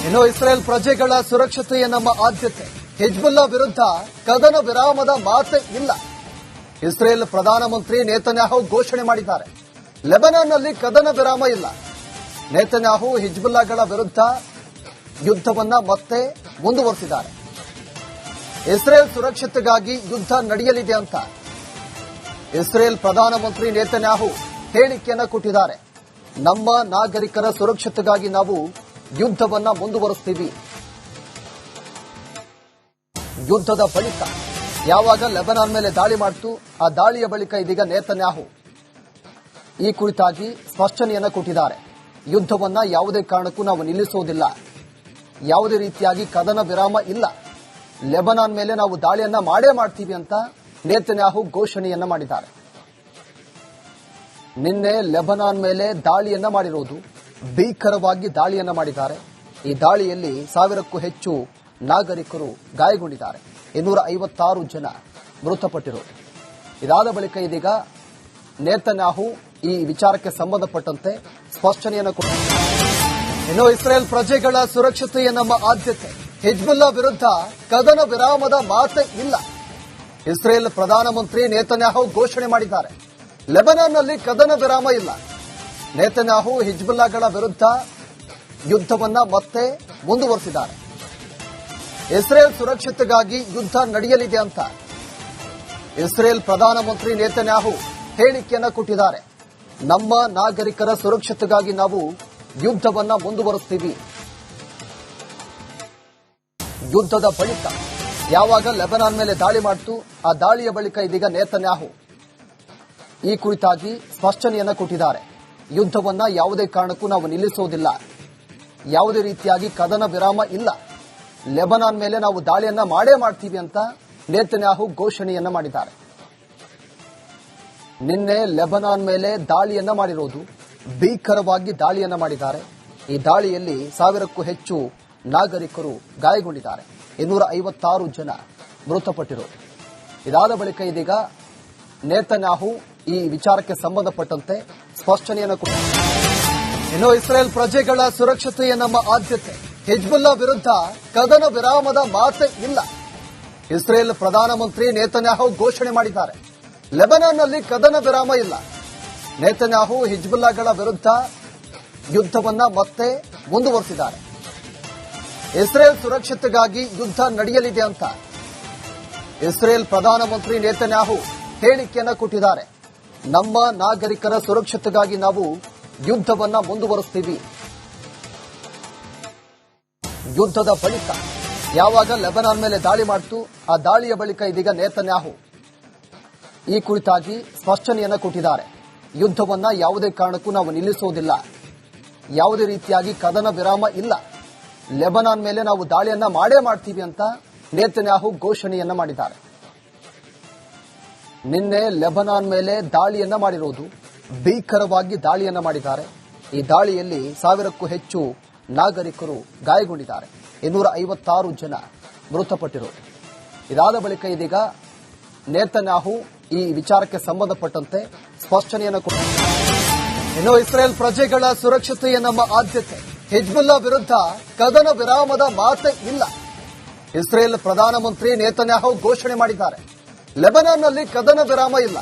ಇನ್ನು ಇಸ್ರೇಲ್ ಪ್ರಜೆಗಳ ಸುರಕ್ಷತೆಯೇ ನಮ್ಮ ಆದ್ಯತೆ. ಹಿಜ್ಬುಲ್ಲಾ ವಿರುದ್ಧ ಕದನ ವಿರಾಮದ ಮಾತೇ ಇಲ್ಲ. ಇಸ್ರೇಲ್ ಪ್ರಧಾನಮಂತ್ರಿ ನೇತನ್ಯಾಹು ಘೋಷಣೆ ಮಾಡಿದ್ದಾರೆ. ಲೆಬನಾನ್ನಲ್ಲಿ ಕದನ ವಿರಾಮ ಇಲ್ಲ. ನೇತನ್ಯಾಹು ಹಿಜ್ಬುಲ್ಲಾಗಳ ವಿರುದ್ಧ ಯುದ್ಧವನ್ನ ಮತ್ತೆ ಮುಂದುವರೆಸಿದ್ದಾರೆ. ಇಸ್ರೇಲ್ ಸುರಕ್ಷತೆಗಾಗಿ ಯುದ್ಧ ನಡೆಯಲಿದೆ ಅಂತ ಇಸ್ರೇಲ್ ಪ್ರಧಾನಮಂತ್ರಿ ನೇತನ್ಯಾಹು ಹೇಳಿಕೆಯನ್ನ ಕೊಟ್ಟಿದ್ದಾರೆ. ನಮ್ಮ ನಾಗರಿಕರ ಸುರಕ್ಷತೆಗಾಗಿ ನಾವು ಯುದ್ಧವನ್ನ ಮುಂದುವರೆಸ್ತೀವಿ. ಯುದ್ಧದ ಬಳಿಕ ಯಾವಾಗ ಲೆಬನಾನ್ ಮೇಲೆ ದಾಳಿ ಮಾಡಿತು, ಆ ದಾಳಿಯ ಬಳಿಕ ಇದೀಗ ನೇತನ್ಯಾಹು ಈ ಕುರಿತಾಗಿ ಸ್ಪಷ್ಟನೆಯನ್ನ ಕೊಟ್ಟಿದ್ದಾರೆ. ಯುದ್ಧವನ್ನ ಯಾವುದೇ ಕಾರಣಕ್ಕೂ ನಾವು ನಿಲ್ಲಿಸುವುದಿಲ್ಲ. ಯಾವುದೇ ರೀತಿಯಾಗಿ ಕದನ ವಿರಾಮ ಇಲ್ಲ. ಲೆಬನಾನ್ ಮೇಲೆ ನಾವು ದಾಳಿಯನ್ನ ಮಾಡೇ ಮಾಡ್ತೀವಿ ಅಂತ ನೇತನ್ಯಾಹು ಘೋಷಣೆಯನ್ನ ಮಾಡಿದ್ದಾರೆ. ನಿನ್ನೆ ಲೆಬನಾನ್ ಮೇಲೆ ದಾಳಿಯನ್ನ ಮಾಡಿರುವುದು, ಭೀಕರವಾಗಿ ದಾಳಿಯನ್ನ ಮಾಡಿದ್ದಾರೆ. ಈ ದಾಳಿಯಲ್ಲಿ 1000ಕ್ಕೂ ಹೆಚ್ಚು ನಾಗರಿಕರು ಗಾಯಗೊಂಡಿದ್ದಾರೆ. 256 ಜನ ಮೃತಪಟ್ಟಿರುವುದು. ಇದಾದ ಬಳಿಕ ಇದೀಗ ನೇತನ್ಯಾಹು ಈ ವಿಚಾರಕ್ಕೆ ಸಂಬಂಧಪಟ್ಟಂತೆ ಸ್ಪಷ್ಟನೆಯನ್ನು ಕೊಟ್ಟಿದ್ದಾರೆ. ಇನ್ನು ಇಸ್ರೇಲ್ ಪ್ರಜೆಗಳ ಸುರಕ್ಷತೆಯೇ ನಮ್ಮ ಆದ್ಯತೆ. ಹಿಜ್ಬುಲ್ಲಾ ವಿರುದ್ಧ ಕದನ ವಿರಾಮದ ಮಾತೇ ಇಲ್ಲ. ಇಸ್ರೇಲ್ ಪ್ರಧಾನಮಂತ್ರಿ ನೇತನ್ಯಾಹು ಘೋಷಣೆ ಮಾಡಿದ್ದಾರೆ. ಲೆಬನಾನ್ನಲ್ಲಿ ಕದನ ವಿರಾಮ ಇಲ್ಲ. ನೇತನ್ಯಾಹು ಹಿಜ್ಬುಲ್ಲಾಗಳ ವಿರುದ್ಧ ಯುದ್ಧವನ್ನ ಮತ್ತೆ ಮುಂದುವರೆಸಿದ್ದಾರೆ. ಇಸ್ರೇಲ್ ಸುರಕ್ಷತೆಗಾಗಿ ಯುದ್ಧ ನಡೆಯಲಿದೆ ಅಂತ ಇಸ್ರೇಲ್ ಪ್ರಧಾನಮಂತ್ರಿ ನೇತನ್ಯಾಹು ಹೇಳಿಕೆಯನ್ನ ಕೊಟ್ಟಿದ್ದಾರೆ. ನಮ್ಮ ನಾಗರಿಕರ ಸುರಕ್ಷತೆಗಾಗಿ ನಾವು ಯುದ್ಧವನ್ನ ಮುಂದುವರೆಸ್ತೀವಿ. ಯುದ್ಧದ ಬಳಿಕ ಯಾವಾಗ ಲೆಬನಾನ್ ಮೇಲೆ ದಾಳಿ ಮಾಡಿತು, ಆ ದಾಳಿಯ ಬಳಿಕ ಇದೀಗ ನೇತನ್ಯಾಹು ಈ ಕುರಿತಾಗಿ ಸ್ಪಷ್ಟನೆಯನ್ನ ಕೊಟ್ಟಿದ್ದಾರೆ. ಯುದ್ಧವನ್ನ ಯಾವುದೇ ಕಾರಣಕ್ಕೂ ನಾವು ನಿಲ್ಲಿಸುವುದಿಲ್ಲ. ಯಾವುದೇ ರೀತಿಯಾಗಿ ಕದನ ವಿರಾಮ ಇಲ್ಲ. ಲೆಬನಾನ್ ಮೇಲೆ ನಾವು ದಾಳಿಯನ್ನ ಮಾಡೇ ಮಾಡ್ತೀವಿ ಅಂತ ನೇತನ್ಯಾಹು ಘೋಷಣೆಯನ್ನ ಮಾಡಿದ್ದಾರೆ. ನಿನ್ನೆ ಲೆಬನಾನ್ ಮೇಲೆ ದಾಳಿಯನ್ನ ಮಾಡಿರುವುದು, ಭೀಕರವಾಗಿ ದಾಳಿಯನ್ನ ಮಾಡಿದ್ದಾರೆ. ಈ ದಾಳಿಯಲ್ಲಿ 1000ಕ್ಕೂ ಹೆಚ್ಚು ನಾಗರಿಕರು ಗಾಯಗೊಂಡಿದ್ದಾರೆ. 256 ಜನ ಮೃತಪಟ್ಟಿರುವುದು. ಇದಾದ ಬಳಿಕ ಇದೀಗ ನೇತನ್ಯಾಹು ಈ ವಿಚಾರಕ್ಕೆ ಸಂಬಂಧಪಟ್ಟಂತೆ ಸ್ಪಷ್ಟನೆಯನ್ನು ಕೊಟ್ಟಿದ್ದಾರೆ. ಇನ್ನು ಇಸ್ರೇಲ್ ಪ್ರಜೆಗಳ ಸುರಕ್ಷತೆಯೇ ನಮ್ಮ ಆದ್ಯತೆ. ಹಿಜ್ಬುಲ್ಲಾ ವಿರುದ್ಧ ಕದನ ವಿರಾಮದ ಮಾತೇ ಇಲ್ಲ. ಇಸ್ರೇಲ್ ಪ್ರಧಾನಮಂತ್ರಿ ನೇತನ್ಯಾಹು ಘೋಷಣೆ ಮಾಡಿದ್ದಾರೆ. ಲೆಬನಾನ್ನಲ್ಲಿ ಕದನ ವಿರಾಮ ಇಲ್ಲ. ನೇತನ್ಯಾಹು ಹಿಜ್ಬುಲ್ಲಾಗಳ ವಿರುದ್ಧ ಯುದ್ಧವನ್ನ ಮತ್ತೆ ಮುಂದುವರೆಸಿದ್ದಾರೆ. ಇಸ್ರೇಲ್ ಸುರಕ್ಷತೆಗಾಗಿ ಯುದ್ಧ ನಡೆಯಲಿದೆ ಅಂತ ಇಸ್ರೇಲ್ ಪ್ರಧಾನಮಂತ್ರಿ ನೇತನ್ಯಾಹು ಹೇಳಿಕೆಯನ್ನ ಕೊಟ್ಟಿದ್ದಾರೆ. ನಮ್ಮ ನಾಗರಿಕರ ಸುರಕ್ಷತೆಗಾಗಿ ನಾವು ಯುದ್ಧವನ್ನ ಮುಂದುವರೆಸ್ತೀವಿ. ಯುದ್ಧದ ಬಳಿಕ ಯಾವಾಗ ಲೆಬನಾನ್ ಮೇಲೆ ದಾಳಿ ಮಾಡಿತು, ಆ ದಾಳಿಯ ಬಳಿಕ ಇದೀಗ ನೇತನ್ಯಾಹು ಈ ಕುರಿತಾಗಿ ಸ್ಪಷ್ಟನೆಯನ್ನ ಕೊಟ್ಟಿದ್ದಾರೆ. ಯುದ್ಧವನ್ನ ಯಾವುದೇ ಕಾರಣಕ್ಕೂ ನಾವು ನಿಲ್ಲಿಸುವುದಿಲ್ಲ. ಯಾವುದೇ ರೀತಿಯಾಗಿ ಕದನ ವಿರಾಮ ಇಲ್ಲ. ಲೆಬನಾನ್ ಮೇಲೆ ನಾವು ದಾಳಿಯನ್ನ ಮಾಡೇ ಮಾಡ್ತೀವಿ ಅಂತ ನೇತನ್ಯಾಹು ಘೋಷಣೆಯನ್ನ ಮಾಡಿದ್ದಾರೆ. ನಿನ್ನೆ ಲೆಬನಾನ್ ಮೇಲೆ ದಾಳಿಯನ್ನ ಮಾಡಿರುವುದು, ಭೀಕರವಾಗಿ ದಾಳಿಯನ್ನ ಮಾಡಿದ್ದಾರೆ. ಈ ದಾಳಿಯಲ್ಲಿ 1000ಕ್ಕೂ ಹೆಚ್ಚು ನಾಗರಿಕರು ಗಾಯಗೊಂಡಿದ್ದಾರೆ. 256 ಜನ ಮೃತಪಟ್ಟಿರುವುದು. ಇದಾದ ಬಳಿಕ ಇದೀಗ ನೇತನ್ಯಾಹು ಈ ವಿಚಾರಕ್ಕೆ ಸಂಬಂಧಪಟ್ಟಂತೆ ಸ್ಪಷ್ಟನೆಯನ್ನು ಕೊಟ್ಟಿದ್ದಾರೆ. ಇನ್ನು ಇಸ್ರೇಲ್ ಪ್ರಜೆಗಳ ಸುರಕ್ಷತೆಯೇ ನಮ್ಮ ಆದ್ಯತೆ. ಹಿಜ್ಬುಲ್ಲಾ ವಿರುದ್ಧ ಕದನ ವಿರಾಮದ ಮಾತೇ ಇಲ್ಲ. ಇಸ್ರೇಲ್ ಪ್ರಧಾನಮಂತ್ರಿ ನೇತನ್ಯಾಹು ಘೋಷಣೆ ಮಾಡಿದ್ದಾರೆ. ಲೆಬನಾನ್ನಲ್ಲಿ ಕದನ ವಿರಾಮ ಇಲ್ಲ.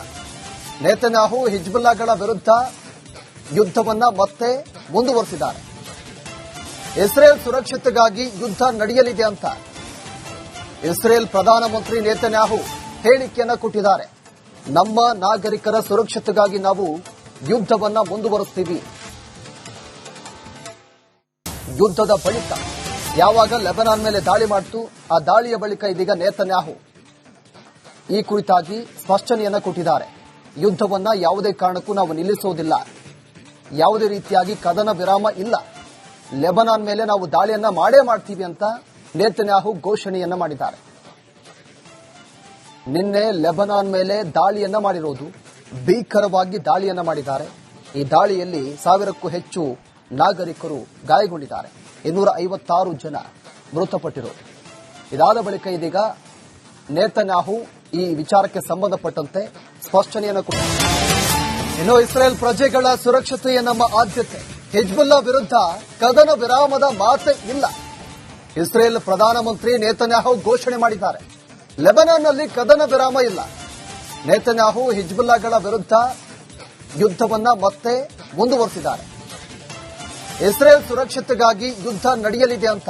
ನೇತನ್ಯಾಹು ಹಿಜ್ಬುಲ್ಲಾಗಳ ವಿರುದ್ಧ ಯುದ್ಧವನ್ನ ಮತ್ತೆ ಮುಂದುವರೆಸಿದ್ದಾರೆ. ಇಸ್ರೇಲ್ ಸುರಕ್ಷತೆಗಾಗಿ ಯುದ್ಧ ನಡೆಯಲಿದೆ ಅಂತ ಇಸ್ರೇಲ್ ಪ್ರಧಾನಮಂತ್ರಿ ನೇತನ್ಯಾಹು ಹೇಳಿಕೆಯನ್ನ ಕೊಟ್ಟಿದ್ದಾರೆ. ನಮ್ಮ ನಾಗರಿಕರ ಸುರಕ್ಷತೆಗಾಗಿ ನಾವು ಯುದ್ಧವನ್ನ ಮುಂದುವರೆಸ್ತೀವಿ. ಯುದ್ಧದ ಬಳಿಕ ಯಾವಾಗ ಲೆಬನಾನ್ ಮೇಲೆ ದಾಳಿ ಮಾಡಿತು, ಆ ದಾಳಿಯ ಬಳಿಕ ಇದೀಗ ನೇತನ್ಯಾಹು ಈ ಕುರಿತಾಗಿ ಸ್ಪಷ್ಟನೆಯನ್ನ ಕೊಟ್ಟಿದ್ದಾರೆ. ಯುದ್ಧವನ್ನ ಯಾವುದೇ ಕಾರಣಕ್ಕೂ ನಾವು ನಿಲ್ಲಿಸುವುದಿಲ್ಲ. ಯಾವುದೇ ರೀತಿಯಾಗಿ ಕದನ ವಿರಾಮ ಇಲ್ಲ. ಲೆಬನಾನ್ ಮೇಲೆ ನಾವು ದಾಳಿಯನ್ನ ಮಾಡೇ ಮಾಡ್ತೀವಿ ಅಂತ ನೇತನ್ಯಾಹು ಘೋಷಣೆಯನ್ನ ಮಾಡಿದ್ದಾರೆ. ನಿನ್ನೆ ಲೆಬನಾನ್ ಮೇಲೆ ದಾಳಿಯನ್ನ ಮಾಡಿರುವುದು, ಭೀಕರವಾಗಿ ದಾಳಿಯನ್ನ ಮಾಡಿದ್ದಾರೆ. ಈ ದಾಳಿಯಲ್ಲಿ 1000ಕ್ಕೂ ಹೆಚ್ಚು ನಾಗರಿಕರು ಗಾಯಗೊಂಡಿದ್ದಾರೆ. 256 ಜನ ಮೃತಪಟ್ಟಿರುವುದು. ಇದಾದ ಬಳಿಕ ಇದೀಗ ನೇತನ್ಯಾಹು ಈ ವಿಚಾರಕ್ಕೆ ಸಂಬಂಧಪಟ್ಟಂತೆ ಸ್ಪಷ್ಟನೆಯನ್ನು ಕೊಟ್ಟಿದ್ದಾರೆ. ಇನ್ನು ಇಸ್ರೇಲ್ ಪ್ರಜೆಗಳ ಸುರಕ್ಷತೆಯೇ ನಮ್ಮ ಆದ್ಯತೆ. ಹಿಜ್ಬುಲ್ಲಾ ವಿರುದ್ಧ ಕದನ ವಿರಾಮದ ಮಾತೇ ಇಲ್ಲ. ಇಸ್ರೇಲ್ ಪ್ರಧಾನಮಂತ್ರಿ ನೇತನ್ಯಾಹು ಘೋಷಣೆ ಮಾಡಿದ್ದಾರೆ. ಲೆಬನಾನ್ನಲ್ಲಿ ಕದನ ವಿರಾಮ ಇಲ್ಲ. ನೇತನ್ಯಾಹು ಹಿಜ್ಬುಲ್ಲಾಗಳ ವಿರುದ್ಧ ಯುದ್ಧವನ್ನ ಮತ್ತೆ ಮುಂದುವರೆಸಿದ್ದಾರೆ. ಇಸ್ರೇಲ್ ಸುರಕ್ಷತೆಗಾಗಿ ಯುದ್ಧ ನಡೆಯಲಿದೆ ಅಂತ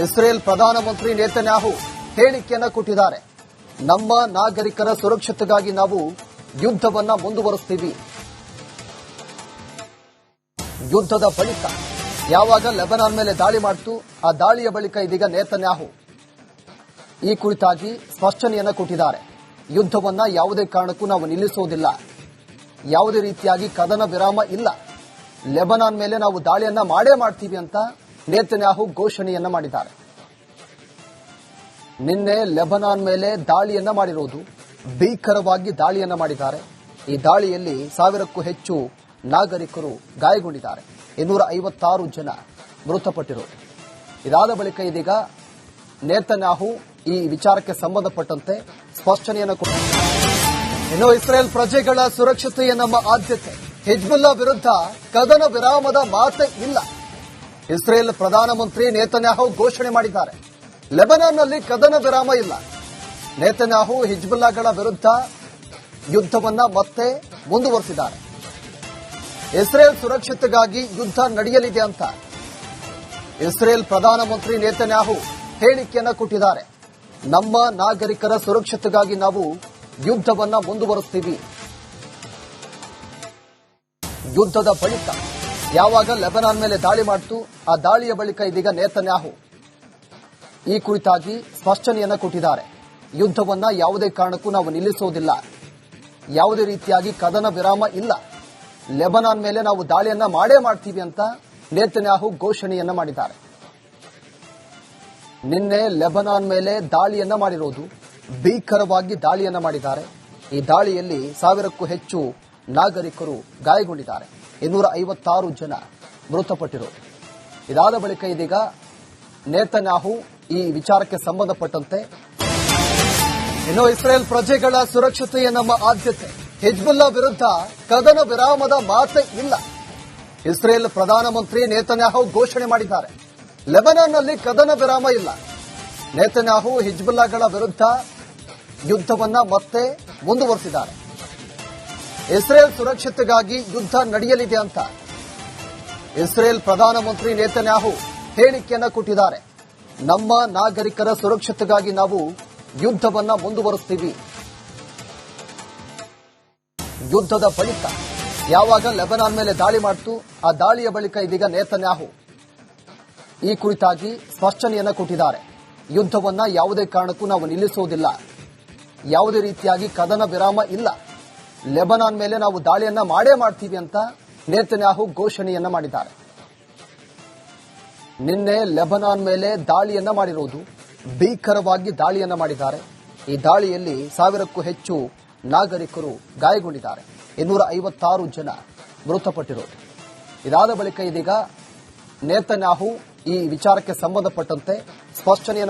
ಇಸ್ರೇಲ್ ಪ್ರಧಾನಮಂತ್ರಿ ನೇತನ್ಯಾಹು ಹೇಳಿಕೆಯನ್ನ ಕೊಟ್ಟಿದ್ದಾರೆ. ನಮ್ಮ ನಾಗರಿಕರ ಸುರಕ್ಷತೆಗಾಗಿ ನಾವು ಯುದ್ಧವನ್ನ ಮುಂದುವರೆಸ್ತೀವಿ. ಯುದ್ಧದ ಬಳಿಕ ಯಾವಾಗ ಲೆಬನಾನ್ ಮೇಲೆ ದಾಳಿ ಮಾಡಿತು ಆ ದಾಳಿಯ ಬಳಿಕ ಇದೀಗ ನೇತನ್ಯಾಹು ಈ ಕುರಿತಾಗಿ ಸ್ಪಷ್ಟನೆಯನ್ನ ಕೊಟ್ಟಿದ್ದಾರೆ. ಯುದ್ಧವನ್ನ ಯಾವುದೇ ಕಾರಣಕ್ಕೂ ನಾವು ನಿಲ್ಲಿಸುವುದಿಲ್ಲ. ಯಾವುದೇ ರೀತಿಯಾಗಿ ಕದನ ವಿರಾಮ ಇಲ್ಲ. ಲೆಬನಾನ್ ಮೇಲೆ ನಾವು ದಾಳಿಯನ್ನ ಮಾಡೇ ಮಾಡ್ತೀವಿ ಅಂತ ನೇತನ್ಯಾಹು ಘೋಷಣೆಯನ್ನ ಮಾಡಿದ್ದಾರೆ. ನಿನ್ನೆ ಲೆಬನಾನ್ ಮೇಲೆ ದಾಳಿಯನ್ನ ಮಾಡಿರುವುದು, ಭೀಕರವಾಗಿ ದಾಳಿಯನ್ನ ಮಾಡಿದ್ದಾರೆ. ಈ ದಾಳಿಯಲ್ಲಿ 1000ಕ್ಕೂ ಹೆಚ್ಚು ನಾಗರಿಕರು ಗಾಯಗೊಂಡಿದ್ದಾರೆ. 256 ಜನ ಮೃತಪಟ್ಟಿರುವುದು. ಇದಾದ ಬಳಿಕ ಇದೀಗ ನೇತನ್ಯಾಹು ಈ ವಿಚಾರಕ್ಕೆ ಸಂಬಂಧಪಟ್ಟಂತೆ ಸ್ಪಷ್ಟನೆಯನ್ನು ಕೊಟ್ಟಿದ್ದಾರೆ. ಇನ್ನು ಇಸ್ರೇಲ್ ಪ್ರಜೆಗಳ ಸುರಕ್ಷತೆಯೇ ನಮ್ಮ ಆದ್ಯತೆ. ಹಿಜ್ಬುಲ್ಲಾ ವಿರುದ್ಧ ಕದನ ವಿರಾಮದ ಮಾತೇ ಇಲ್ಲ. ಇಸ್ರೇಲ್ ಪ್ರಧಾನಮಂತ್ರಿ ನೇತನ್ಯಾಹು ಘೋಷಣೆ ಮಾಡಿದ್ದಾರೆ. ಲೆಬನಾನ್ನಲ್ಲಿ ಕದನ ವಿರಾಮ ಇಲ್ಲ. ನೇತನ್ಯಾಹು ಹಿಜ್ಬುಲ್ಲಾಗಳ ವಿರುದ್ಧ ಯುದ್ಧವನ್ನ ಮತ್ತೆ ಮುಂದುವರೆಸಿದ್ದಾರೆ. ಇಸ್ರೇಲ್ ಸುರಕ್ಷತೆಗಾಗಿ ಯುದ್ಧ ನಡೆಯಲಿದೆ ಅಂತ ಇಸ್ರೇಲ್ ಪ್ರಧಾನಮಂತ್ರಿ ನೇತನ್ಯಾಹು ಹೇಳಿಕೆಯನ್ನ ಕೊಟ್ಟಿದ್ದಾರೆ. ನಮ್ಮ ನಾಗರಿಕರ ಸುರಕ್ಷತೆಗಾಗಿ ನಾವು ಯುದ್ಧವನ್ನ ಮುಂದುವರೆಸ್ತೀವಿ. ಯುದ್ಧದ ಬಳಿಕ ಯಾವಾಗ ಲೆಬನಾನ್ ಮೇಲೆ ದಾಳಿ ಮಾಡಿತು ಆ ದಾಳಿಯ ಬಳಿಕ ಇದೀಗ ನೇತನ್ಯಾಹು ಈ ಕುರಿತಾಗಿ ಸ್ಪಷ್ಟನೆಯನ್ನ ಕೊಟ್ಟಿದ್ದಾರೆ. ಯುದ್ಧವನ್ನ ಯಾವುದೇ ಕಾರಣಕ್ಕೂ ನಾವು ನಿಲ್ಲಿಸುವುದಿಲ್ಲ. ಯಾವುದೇ ರೀತಿಯಾಗಿ ಕದನ ವಿರಾಮ ಇಲ್ಲ. ಲೆಬನಾನ್ ಮೇಲೆ ನಾವು ದಾಳಿಯನ್ನ ಮಾಡೇ ಮಾಡ್ತೀವಿ ಅಂತ ನೇತನ್ಯಾಹು ಘೋಷಣೆಯನ್ನ ಮಾಡಿದ್ದಾರೆ. ನಿನ್ನೆ ಲೆಬನಾನ್ ಮೇಲೆ ದಾಳಿಯನ್ನ ಮಾಡಿರುವುದು, ಭೀಕರವಾಗಿ ದಾಳಿಯನ್ನ ಮಾಡಿದ್ದಾರೆ. ಈ ದಾಳಿಯಲ್ಲಿ 1000ಕ್ಕೂ ಹೆಚ್ಚು ನಾಗರಿಕರು ಗಾಯಗೊಂಡಿದ್ದಾರೆ. 256 ಜನ ಮೃತಪಟ್ಟಿರುವುದು. ಇದಾದ ಬಳಿಕ ಇದೀಗ ನೇತನ್ಯಾಹು ಈ ವಿಚಾರಕ್ಕೆ ಸಂಬಂಧಪಟ್ಟಂತೆ ಇನ್ನು ಇಸ್ರೇಲ್ ಪ್ರಜೆಗಳ ಸುರಕ್ಷತೆಯೇ ನಮ್ಮ ಆದ್ಯತೆ. ಹಿಜ್ಬುಲ್ಲಾ ವಿರುದ್ಧ ಕದನ ವಿರಾಮದ ಮಾತೇ ಇಲ್ಲ. ಇಸ್ರೇಲ್ ಪ್ರಧಾನಮಂತ್ರಿ ನೇತನ್ಯಾಹು ಘೋಷಣೆ ಮಾಡಿದ್ದಾರೆ. ಲೆಬನಾನ್ನಲ್ಲಿ ಕದನ ವಿರಾಮ ಇಲ್ಲ. ನೇತನ್ಯಾಹು ಹಿಜ್ಬುಲ್ಲಾಗಳ ವಿರುದ್ಧ ಯುದ್ಧವನ್ನ ಮತ್ತೆ ಮುಂದುವರೆಸಿದ್ದಾರೆ. ಇಸ್ರೇಲ್ ಸುರಕ್ಷತೆಗಾಗಿ ಯುದ್ಧ ನಡೆಯಲಿದೆ ಅಂತ ಇಸ್ರೇಲ್ ಪ್ರಧಾನಮಂತ್ರಿ ನೇತನ್ಯಾಹು ಹೇಳಿಕೆಯನ್ನ ಕೊಟ್ಟಿದ್ದಾರೆ. ನಮ್ಮ ನಾಗರಿಕರ ಸುರಕ್ಷತೆಗಾಗಿ ನಾವು ಯುದ್ಧವನ್ನ ಮುಂದುವರೆಸ್ತೀವಿ. ಯುದ್ಧದ ಬಳಿಕ ಯಾವಾಗ ಲೆಬನಾನ್ ಮೇಲೆ ದಾಳಿ ಮಾಡಿತು ಆ ದಾಳಿಯ ಬಳಿಕ ಇದೀಗ ನೇತನ್ಯಾಹು ಈ ಕುರಿತಾಗಿ ಸ್ಪಷ್ಟನೆಯನ್ನ ಕೊಟ್ಟಿದ್ದಾರೆ. ಯುದ್ಧವನ್ನ ಯಾವುದೇ ಕಾರಣಕ್ಕೂ ನಾವು ನಿಲ್ಲಿಸುವುದಿಲ್ಲ. ಯಾವುದೇ ರೀತಿಯಾಗಿ ಕದನ ವಿರಾಮ ಇಲ್ಲ. ಲೆಬನಾನ್ ಮೇಲೆ ನಾವು ದಾಳಿಯನ್ನ ಮಾಡೇ ಮಾಡ್ತೀವಿ ಅಂತ ನೇತನ್ಯಾಹು ಘೋಷಣೆಯನ್ನ ಮಾಡಿದ್ದಾರೆ. ನಿನ್ನೆ ಲೆಬನಾನ್ ಮೇಲೆ ದಾಳಿಯನ್ನ ಮಾಡಿರುವುದು, ಭೀಕರವಾಗಿ ದಾಳಿಯನ್ನ ಮಾಡಿದ್ದಾರೆ. ಈ ದಾಳಿಯಲ್ಲಿ 1000ಕ್ಕೂ ಹೆಚ್ಚು ನಾಗರಿಕರು ಗಾಯಗೊಂಡಿದ್ದಾರೆ. 256 ಜನ ಮೃತಪಟ್ಟಿರುವುದು. ಇದಾದ ಬಳಿಕ ಇದೀಗ ನೇತನ್ಯಾಹು ಈ ವಿಚಾರಕ್ಕೆ ಸಂಬಂಧಪಟ್ಟಂತೆ ಸ್ಪಷ್ಟನೆಯನ್ನು